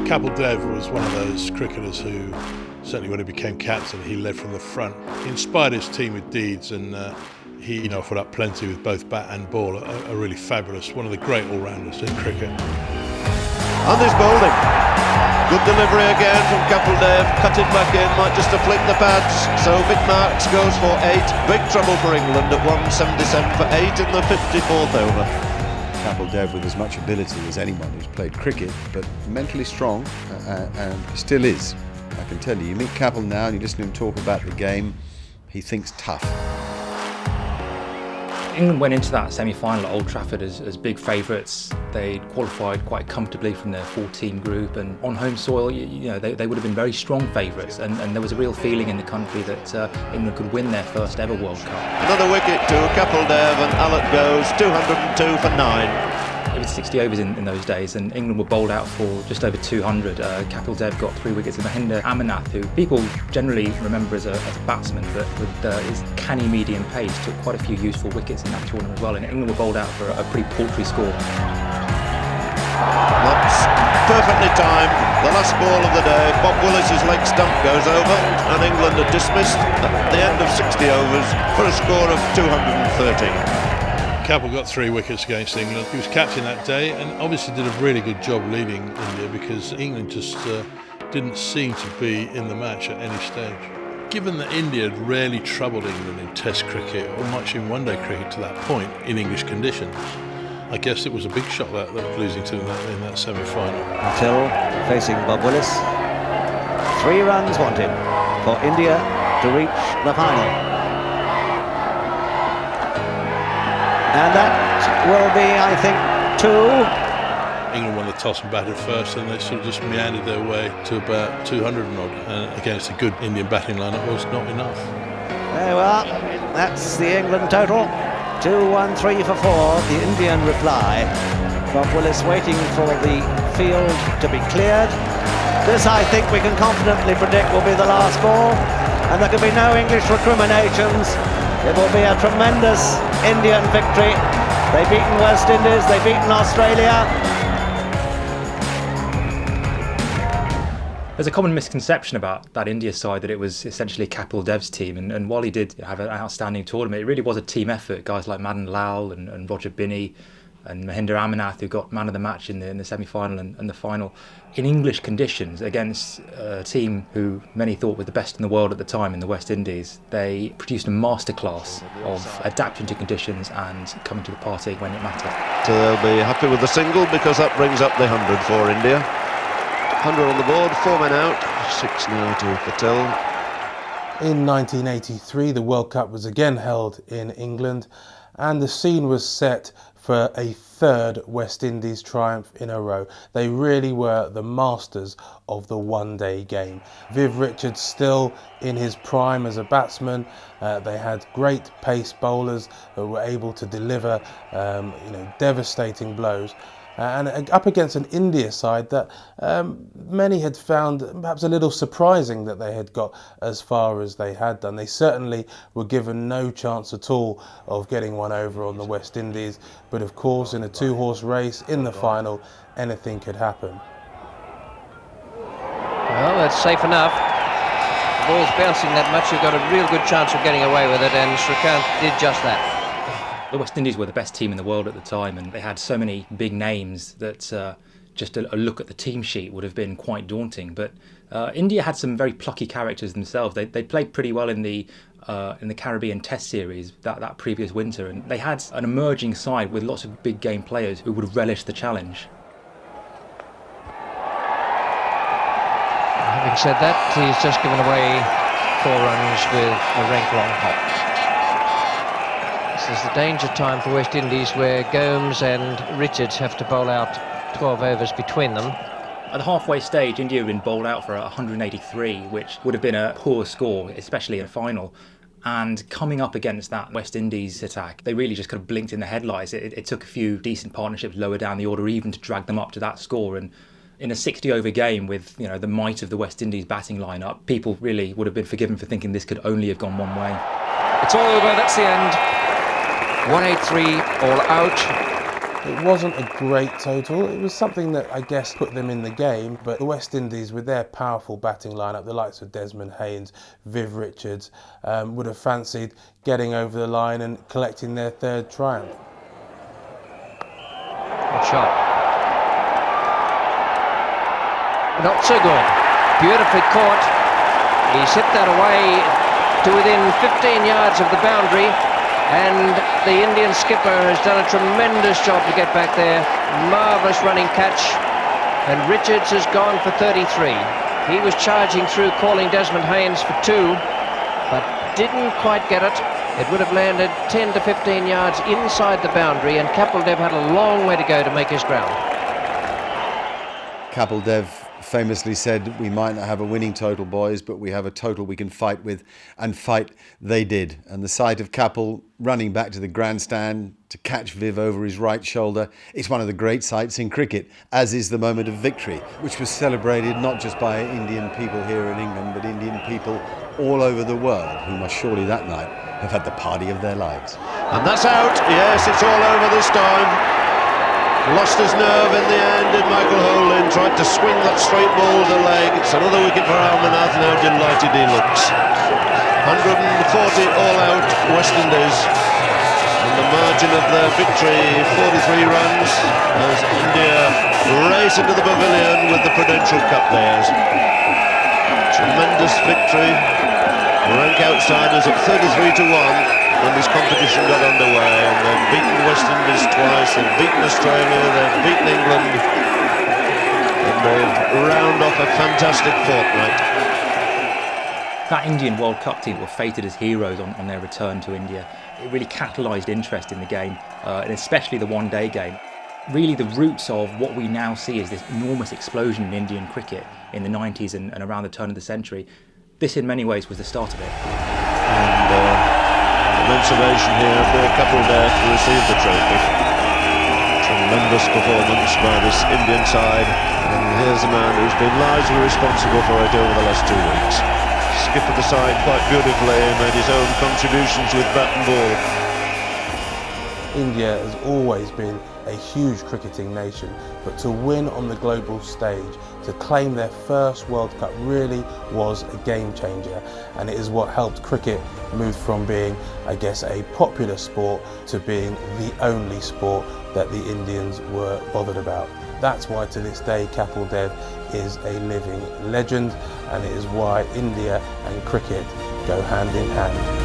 Kapil Dev was one of those cricketers who, certainly when he became captain, he led from the front. He inspired his team with deeds, and he offered up plenty with both bat and ball. A really fabulous, one of the great all-rounders in cricket. And he's bowling. Good delivery again from Kapil Dev. Cut it back in, might just have flicked the pads. So Mick Marks goes for 8. Big trouble for England at 177 for 8 in the 54th over. Kapil Dev with as much ability as anyone who's played cricket, but mentally strong, and still is. I can tell you, you meet Kapil now and you listen to him talk about the game, he thinks tough. England went into that semi-final at Old Trafford as big favourites. They qualified quite comfortably from their 4-team group, and on home soil, they would have been very strong favourites, and there was a real feeling in the country that England could win their first ever World Cup. Another wicket to Kapil Dev, and Alec goes 202 for 9. It was 60 overs in those days, and England were bowled out for just over 200. Kapil Dev got 3 wickets, and Mahendra Amarnath, who people generally remember as a batsman, but with his canny medium pace, took quite a few useful wickets in that tournament as well, and England were bowled out for a pretty paltry score. That's perfectly timed. The last ball of the day, Bob Willis's leg stump goes over, and England are dismissed at the end of 60 overs for a score of 213. Kapil got 3 wickets against England. He was captain that day and obviously did a really good job leading India, because England just didn't seem to be in the match at any stage. Given that India had rarely troubled England in Test cricket or much in one-day cricket to that point in English conditions, I guess it was a big shock that losing to them in that semi-final. Until facing Bob Willis, 3 runs wanted for India to reach the final. And that will be, I think, 2. England won the toss and batted first, and they sort of just meandered their way to about 200 and odd. And against a good Indian batting lineup was not enough. There we are. That's the England total. 2-1-3 for 4. The Indian reply. Bob Willis waiting for the field to be cleared. This, I think, we can confidently predict will be the last ball, and there can be no English recriminations. It will be a tremendous Indian victory. They've beaten West Indies, they've beaten Australia. There's a common misconception about that India side that it was essentially Kapil Dev's team, and while he did have an outstanding tournament, it really was a team effort. Guys like Madan Lal and Roger Binney and Mahendra Amarnath, who got man of the match in the semi-final and the final, in English conditions against a team who many thought were the best in the world at the time in the West Indies. They produced a masterclass of adapting to conditions and coming to the party when it mattered. So they'll be happy with the single, because that brings up the 100 for India. 100 on the board, 4 men out, 6 now to Patel. In 1983, the World Cup was again held in England, and the scene was set for a 3rd West Indies triumph in a row. They really were the masters of the one-day game. Viv Richards still in his prime as a batsman. They had great pace bowlers that were able to deliver devastating blows. And up against an India side that many had found perhaps a little surprising that they had got as far as they had done. They certainly were given no chance at all of getting one over on the West Indies, but of course in a 2-horse race in the final, anything could happen. Well, that's safe enough. The ball's bouncing that much, you've got a real good chance of getting away with it, and Srikanth did just that. The West Indies were the best team in the world at the time, and they had so many big names that just a look at the team sheet would have been quite daunting. But India had some very plucky characters themselves. They played pretty well in the Caribbean Test Series that previous winter, and they had an emerging side with lots of big game players who would have relished the challenge. Having said that, he's just given away 4 runs with a rank long hop. This is the danger time for West Indies, where Gomes and Richards have to bowl out 12 overs between them. At the halfway stage, India had been bowled out for 183, which would have been a poor score, especially in a final. And coming up against that West Indies attack, they really just kind of blinked in the headlights. It took a few decent partnerships lower down the order even to drag them up to that score. And in a 60-over game with the might of the West Indies batting lineup, people really would have been forgiven for thinking this could only have gone one way. It's all over, that's the end. 183 all out. It wasn't a great total. It was something that I guess put them in the game, but the West Indies, with their powerful batting lineup, the likes of Desmond Haynes, Viv Richards, would have fancied getting over the line and collecting their third triumph. Good shot. Not so good. Beautifully caught. He's hit that away to within 15 yards of the boundary, and the Indian skipper has done a tremendous job to get back there. Marvellous running catch, and Richards has gone for 33. He was charging through, calling Desmond Haynes for 2, but didn't quite get it. It would have landed 10 to 15 yards inside the boundary, and Kapil Dev had a long way to go to make his ground. Kapil Dev famously said, we might not have a winning total, boys, but we have a total we can fight with, and fight they did. And the sight of Kapil running back to the grandstand to catch Viv over his right shoulder, it's one of the great sights in cricket, as is the moment of victory, which was celebrated not just by Indian people here in England, but Indian people all over the world, who must surely that night have had the party of their lives. And that's out. Yes, it's all over this time. Lost his nerve in the end, did Michael Holding, tried to swing that straight ball to leg. It's another wicket for Amanath, now delighted he looks. 140 all out, West Indies. And the margin of their victory, 43 runs, as India race into the pavilion with the Prudential Cup theirs. Tremendous victory. Rank outsiders at 33 to 1. When this competition got underway, and they've beaten West Indies twice, they've beaten Australia, they've beaten England, and they've round off a fantastic fortnight. That Indian World Cup team were fated as heroes on their return to India. It really catalysed interest in the game, and especially the one-day game. Really the roots of what we now see is this enormous explosion in Indian cricket in the 90s and around the turn of the century. This in many ways was the start of it. And immense ovation here for Kapil Dev to receive the trophy. Tremendous performance by this Indian side, and here's a man who's been largely responsible for it over the last 2 weeks. Skippered the side quite beautifully, made his own contributions with bat and ball. India has always been a huge cricketing nation, but to win on the global stage, to claim their first World Cup, really was a game changer, and it is what helped cricket move from being, I guess, a popular sport to being the only sport that the Indians were bothered about. That's why to this day Kapil Dev is a living legend, and it is why India and cricket go hand in hand.